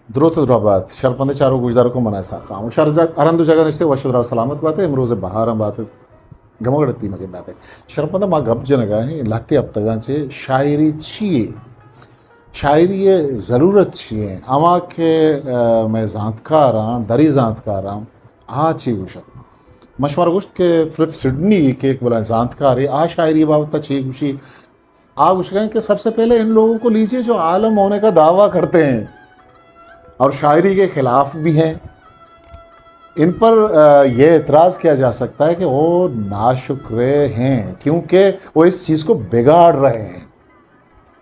درود رابط شرپند چارو گوجدارکم منای ساخام arando jagan este washudra salamat bate emroze baharam bate gamagatti magindate شرپند ما گپ جنگا ہے لاتے اب تگانچے شاعری چیئے شاعری ضرورت چیئے اما کہ میں زانتکاراں دری زانتکاراں چی گوشت مشوار گوشت کہ فلپ سڈنی کے ایک بلا زانتکار ہے شاعری بابتا چی گوشی گوش گئے کہ سب سے پہلے ان لوگوں کو لیجئے جو عالم ہونے کا دعویٰ کرتے ہیں اور شاعری کے خلاف بھی ہیں. ان پر یہ اعتراض کیا جا سکتا ہے کہ وہ ناشکرے ہیں کیونکہ وہ اس چیز کو بگاڑ رہے ہیں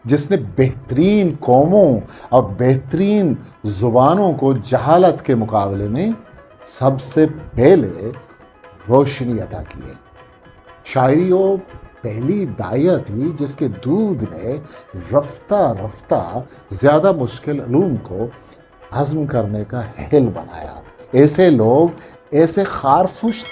جس نے بہترین قوموں اور بہترین زبانوں کو جہالت کے مقابلے میں سب سے پہلے روشنی عطا کی ہے. شاعری وہ پہلی دائیہ تھی جس کے دودھ نے رفتہ رفتہ زیادہ مشکل علوم کو ہضم کرنے کا حل بنایا. ایسے لوگ ایسے خارپشت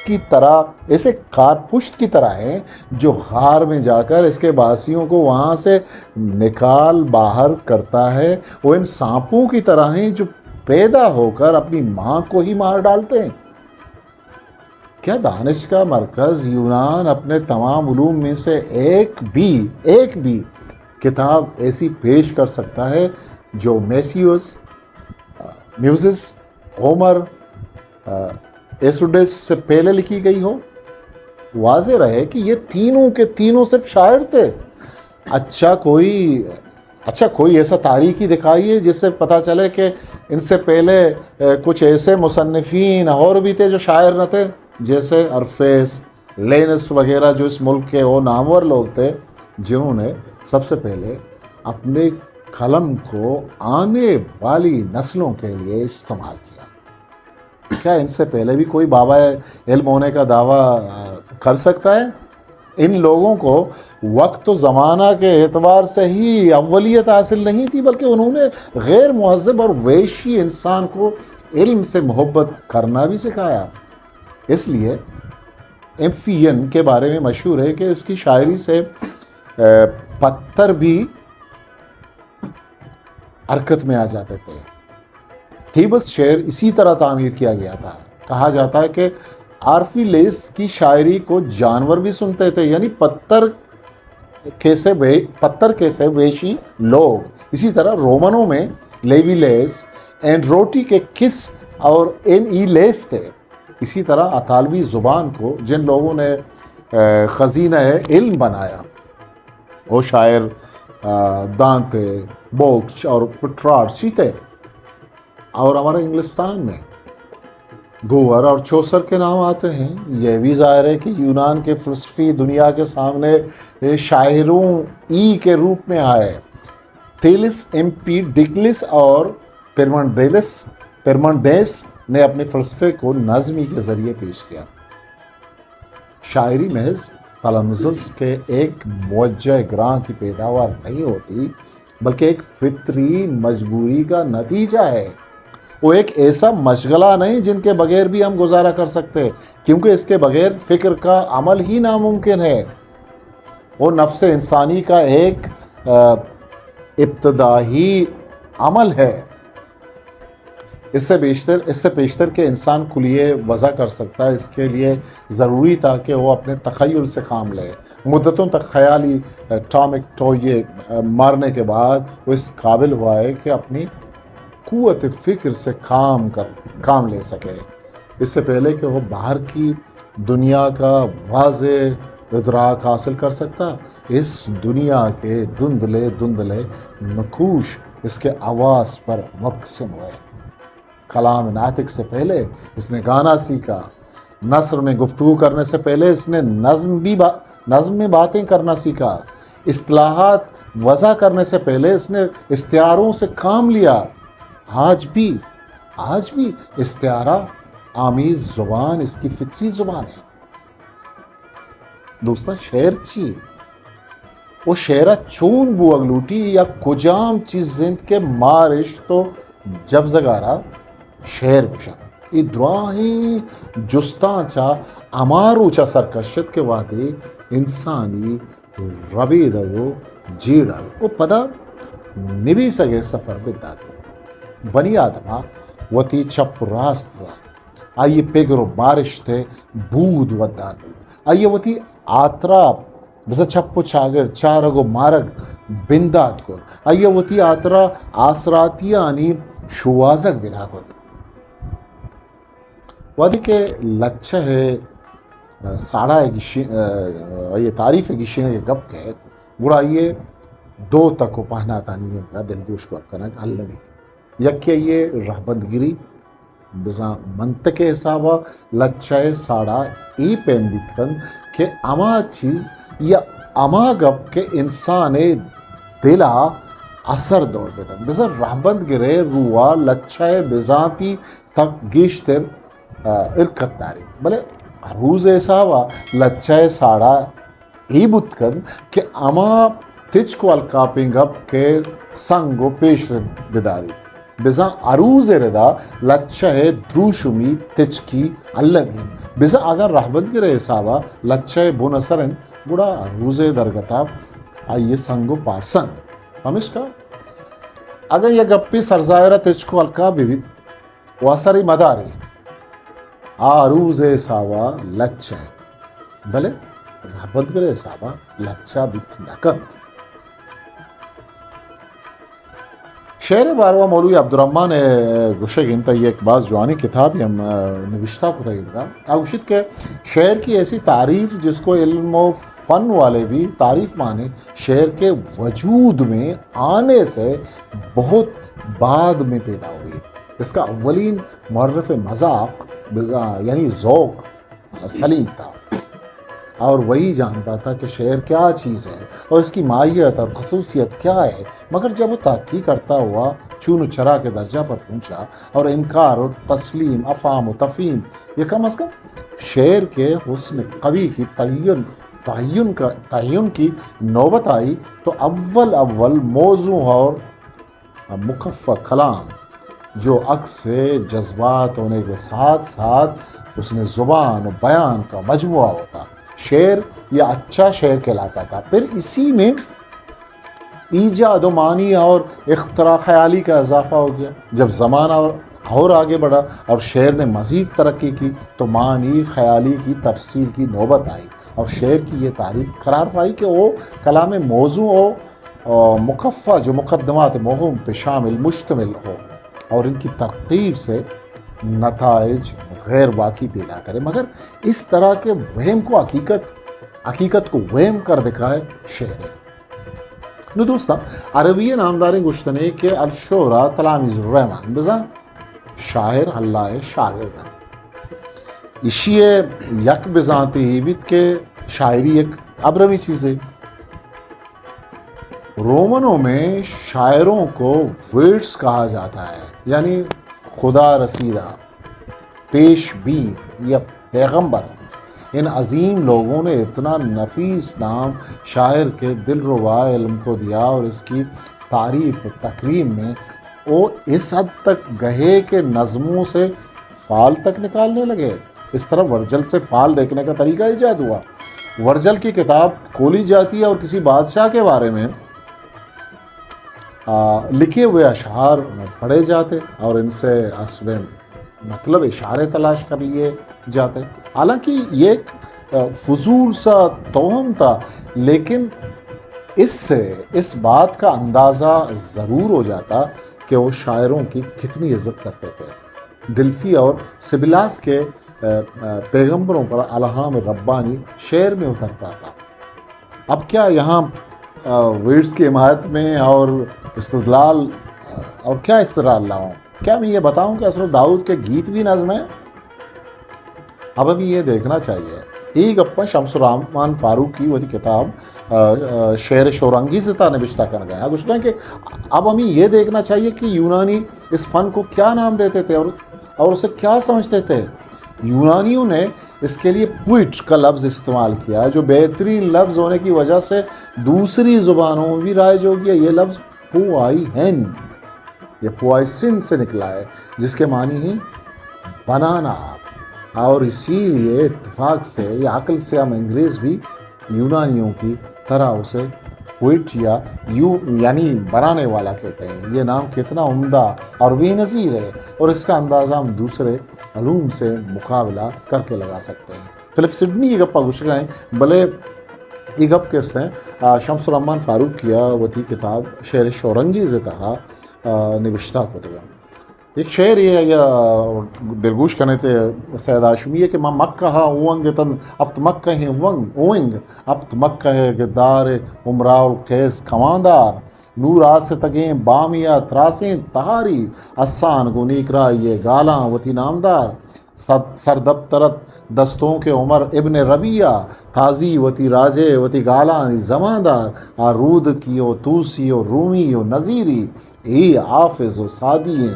کی طرح ہیں جو غار میں جا کر اس کے باسیوں کو وہاں سے نکال باہر کرتا ہے. وہ ان سانپوں کی طرح ہیں جو پیدا ہو کر اپنی ماں کو ہی مار ڈالتے ہیں. کیا دانش کا مرکز یونان اپنے تمام علوم میں سے ایک بھی کتاب ایسی پیش کر سکتا ہے جو میسیوس، میوزس، ہومر، ایسوڈیس سے پہلے لکھی گئی ہو؟ واضح رہے کہ یہ تینوں کے تینوں صرف شاعر تھے. اچھا کوئی ایسا تاریخی دکھائیے جس سے پتہ چلے کہ ان سے پہلے کچھ ایسے مصنفین اور بھی تھے جو شاعر نہ تھے، جیسے ارفیس، لینس وغیرہ، جو اس ملک کے وہ نامور لوگ تھے جنہوں نے سب سے پہلے اپنے قلم کو آنے والی نسلوں کے لیے استعمال کیا. کیا ان سے پہلے بھی کوئی بابا علم ہونے کا دعویٰ کر سکتا ہے؟ ان لوگوں کو وقت و زمانہ کے اعتبار سے ہی اولیت حاصل نہیں تھی، بلکہ انہوں نے غیر مہذب اور وحشی انسان کو علم سے محبت کرنا بھی سکھایا. اس لیے ایمفین کے بارے میں مشہور ہے کہ اس کی شاعری سے پتھر بھی حرکت میں آ جاتے تھے. تھیبس شہر اسی طرح تعمیر کیا گیا تھا. کہا جاتا ہے کہ آرفیلیس کی شاعری کو جانور بھی سنتے تھے، یعنی پتھر کیسے وحشی لوگ. اسی طرح رومنوں میں لیویلیس، اینڈروٹی کے کس اور این ای لیس تھے. اسی طرح اطالوی زبان کو جن لوگوں نے خزینہ علم بنایا وہ شاعر دانتے، بوکچ اور پٹرارچی تھے. اور ہمارے انگلستان میں گوور اور چوسر کے نام آتے ہیں. یہ بھی ظاہر ہے کہ یونان کے فلسفی دنیا کے سامنے شاعروں کے روپ میں آئے. تھیلس، ایمپیڈکلس اور پرمنڈیس نے اپنے فلسفے کو نظمی کے ذریعے پیش کیا. شاعری محض تلفظ کے ایک موجہ گراں کی پیداوار نہیں ہوتی، بلکہ ایک فطری مجبوری کا نتیجہ ہے. وہ ایک ایسا مشغلہ نہیں جن کے بغیر بھی ہم گزارا کر سکتے، کیونکہ اس کے بغیر فکر کا عمل ہی ناممکن ہے. وہ نفس انسانی کا ایک ابتدائی عمل ہے. اس سے بیشتر کہ انسان کلیے وضع کر سکتا ہے. اس کے لیے ضروری تھا کہ وہ اپنے تخیل سے کام لے. مدتوں تک خیالی ٹامک ٹوئے مارنے کے بعد وہ اس قابل ہوا ہے کہ اپنی قوت فکر سے کام لے سکے. اس سے پہلے کہ وہ باہر کی دنیا کا واضح ادراک حاصل کر سکتا، اس دنیا کے دھندلے نقوش اس کے آواز پر مبتسم ہوئے. کلام ناطق سے پہلے اس نے گانا سیکھا. نثر میں گفتگو کرنے سے پہلے اس نے نظم میں باتیں کرنا سیکھا. اصطلاحات وضع کرنے سے پہلے اس نے استعاروں سے کام لیا. آج بھی استعارہ آمیز زبان اس کی فطری زبان ہے. دوستان شعر چی؟ وہ شعرہ چون بو اگلوٹی یا کجام چیز زند کے مارش تو جب زگارہ شعر گشا. یہ دراہیں جستان چا امارو چا سرکشت کے وعدے انسانی ربی دو جیڑا وہ پدا نبی سگے سفر بدات. بنی آدما وتی چپ راست آئیے پیگرو بارش تھے بود ودان آئیے وتی آترا بزا چپو چاگر چارگو مارگ بندات کو آئیے وتی آترا آسراتی آنی شوازک بنا کو وادی کے لچھا ہے ساڑھا یہ تعریف گشین کے گپ کے گڑا یہ دو تک پہنا تانی کا دل گوش کو کرنا اللہ یک یہ رہبندگیری بزا منطق حسابہ لچھائے ساڑھا ای پین بیتکن کہ اما چیز یا اما گپ کے انسان دلا اثر دور بیتن بزا رہبند گرے روا لچھائے بزاتی تک گیشتر ارکت داری بلے روز حسابہ لچھائے ساڑھا ای بتکن کہ اما تچ کو الکاپنگ اپ کے سنگو پیش بداری بزا عروض ردا لچھے دروشمی تچ کی اللمی بزا اگر رہبت گرے حسابہ لچھے بونسرن بڑا عروض درگتا آئیے سنگو پارسن ہمش کا اگر یہ گپی سرزائرہ تچ کو الکا بیوید واسری مداری عروض حسابہ لچھے بلے رہبت گرے حسابہ لچھا بیت نکت شعر باروا مولوی عبدالرحمن گشگین تا یہ ایک بعض جوانی کتاب ہم نوشتہ کو تھا اگوشت کے شعر کی ایسی تعریف جس کو علم و فن والے بھی تعریف مانے شعر کے وجود میں آنے سے بہت بعد میں پیدا ہوئی اس کا اولین معرف مذاق یعنی ذوق سلیم تھا اور وہی جانتا تھا کہ شعر کیا چیز ہے اور اس کی ماہیت اور خصوصیت کیا ہے مگر جب وہ تحقیق کرتا ہوا چون و چرا کے درجہ پر پہنچا اور انکار اور تسلیم افہام و تفہیم یہ کم از کم شعر کے حسن قوی کی تعین کی نوبت آئی تو اول موضوع اور مکفہ کلام جو عکس جذبات ہونے کے ساتھ ساتھ اس نے زبان و بیان کا مجموعہ ہوتا شعر یا اچھا شعر کہلاتا تھا پھر اسی میں ایجاد و معنی اور اختراع خیالی کا اضافہ ہو گیا جب زمانہ اور آگے بڑھا اور شعر نے مزید ترقی کی تو معنی خیالی کی تفسیر کی نوبت آئی اور شعر کی یہ تعریف قرار پائی کہ وہ کلام موضوع و مکفہ جو مقدمات مہم پہ شامل مشتمل ہو اور ان کی ترتیب سے نتائج غیر واقعی پیدا کرے مگر اس طرح کے وہم کو حقیقت کو وہم کر دکھائے شعر ہے نو دوستا عربی نامداری گشتنے کے الشعراء تلاميذ الرحمن بزا شاعر اللہ شاگرد اشیے یک بزانتی ہی بیت کے شاعری ایک ابرمی چیز ہے رومنوں میں شاعروں کو ورڈز کہا جاتا ہے یعنی خدا رسیدہ پیش بی یا پیغمبر ان عظیم لوگوں نے اتنا نفیس نام شاعر کے دل ربا علم کو دیا اور اس کی تعریف و تکریم میں وہ اس حد تک گہے کہ نظموں سے فعال تک نکالنے لگے اس طرح ورجل سے فعال دیکھنے کا طریقہ ایجاد ہوا ورجل کی کتاب کھولی جاتی ہے اور کسی بادشاہ کے بارے میں لکھے ہوئے اشعار پڑھے جاتے اور ان سے عصب مطلب اشارے تلاش کر لیے جاتے حالانکہ یہ ایک فضول سا توہم تھا لیکن اس سے اس بات کا اندازہ ضرور ہو جاتا کہ وہ شاعروں کی کتنی عزت کرتے تھے ڈلفی اور سبلاس کے پیغمبروں پر الہام ربانی شعر میں اترتا تھا اب کیا یہاں ورڈز کی حمایت میں اور استدلال اور کیا استدلال لاؤں کیا میں یہ بتاؤں کہ حضرت داؤد کے گیت بھی نظم ہیں اب ہمیں یہ دیکھنا چاہیے ایک اپنا شمس الرحمن فاروق کی وہی کتاب شعر شورانگیزتا نبشتہ کر گیا کچھ کہ اب ہمیں یہ دیکھنا چاہیے کہ یونانی اس فن کو کیا نام دیتے تھے اور اسے کیا سمجھتے تھے یونانیوں نے اس کے لیے پوئٹ کا لفظ استعمال کیا جو بہترین لفظ ہونے کی وجہ سے دوسری زبانوں میں بھی رائج ہو گیا یہ لفظ پوائہن یہ پوائسن سے نکلا ہے جس کے معنی ہی بنانا اور اسی لیے اتفاق سے یا عقل سے ہم انگریز بھی یونانیوں کی طرح اسے پوئٹ یعنی بنانے والا کہتے ہیں. یہ نام کتنا عمدہ اور بے نظیر ہے اور اس کا اندازہ ہم دوسرے علوم سے مقابلہ کر کے لگا سکتے ہیں. فلپ سڈنی یہ گپا گشگائیں بلے یہ گپ کہتے ہیں شمس الرحمن فاروق کیا وتی کتاب شعر شورنگیز تہا نوشتہ کو دیا. ایک شعر یہ یا دلگوش کرنے تھے سید ہاشمی ہے کہ ماں مکہ اونگ تن ابت مکہ ہیں اوئنگ ابت مکہ ہے گدار عمراء القیس کماندار نور آس تگیں بامیہ تراسیں تہاری اسان گنیکرا یہ گالاں وتی نامدار سردبترت دستوں کے عمر ابن ربیہ تازی وتی راجے وتی گالان زماندار آرود کیو توسی و رومی و نظیری اے حافظ و سادی ہیں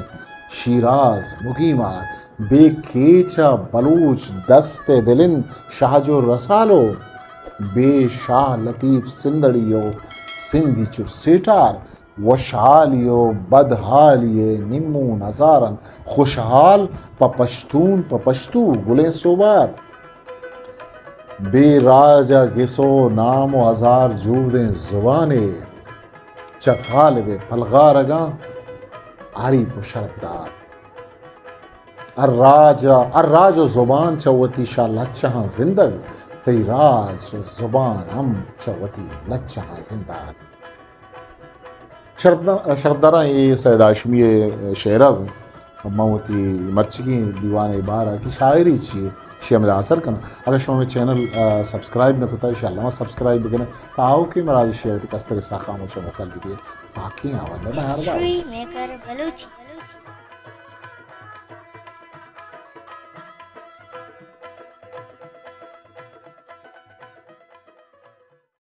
شیراز مقیمار بے کیچا بلوچ دست دلن شاہج و رسالو بے شاہ لطیف سندڑیو سندھی چو سیٹار وشحالیو بدحالیے نمو نظارن خوشحال پشتون پشتو گلیں سوبار بے راجہ گسو نام و ہزار جودیں زبانے چطالب پلغارگاں عریب و شربدار الراج و زبان چوتی شاہ لچہاں زندگ تی راج و زبان ہم چوتی لچہاں زندگ. شربدارہ یہ سید ہاشمی شعرہ کو موتی مرچگی دیوان بارہ کی شاعری چیئے شیعہ میں اثر کرنا. اگر شما میں چینل سبسکرائب نہ کرتا انشاءاللہ میں سبسکرائب بکنے تاؤ کہ مراجع شیعہ کس طرح سا خاموش و مکل بھی دے باقی آواز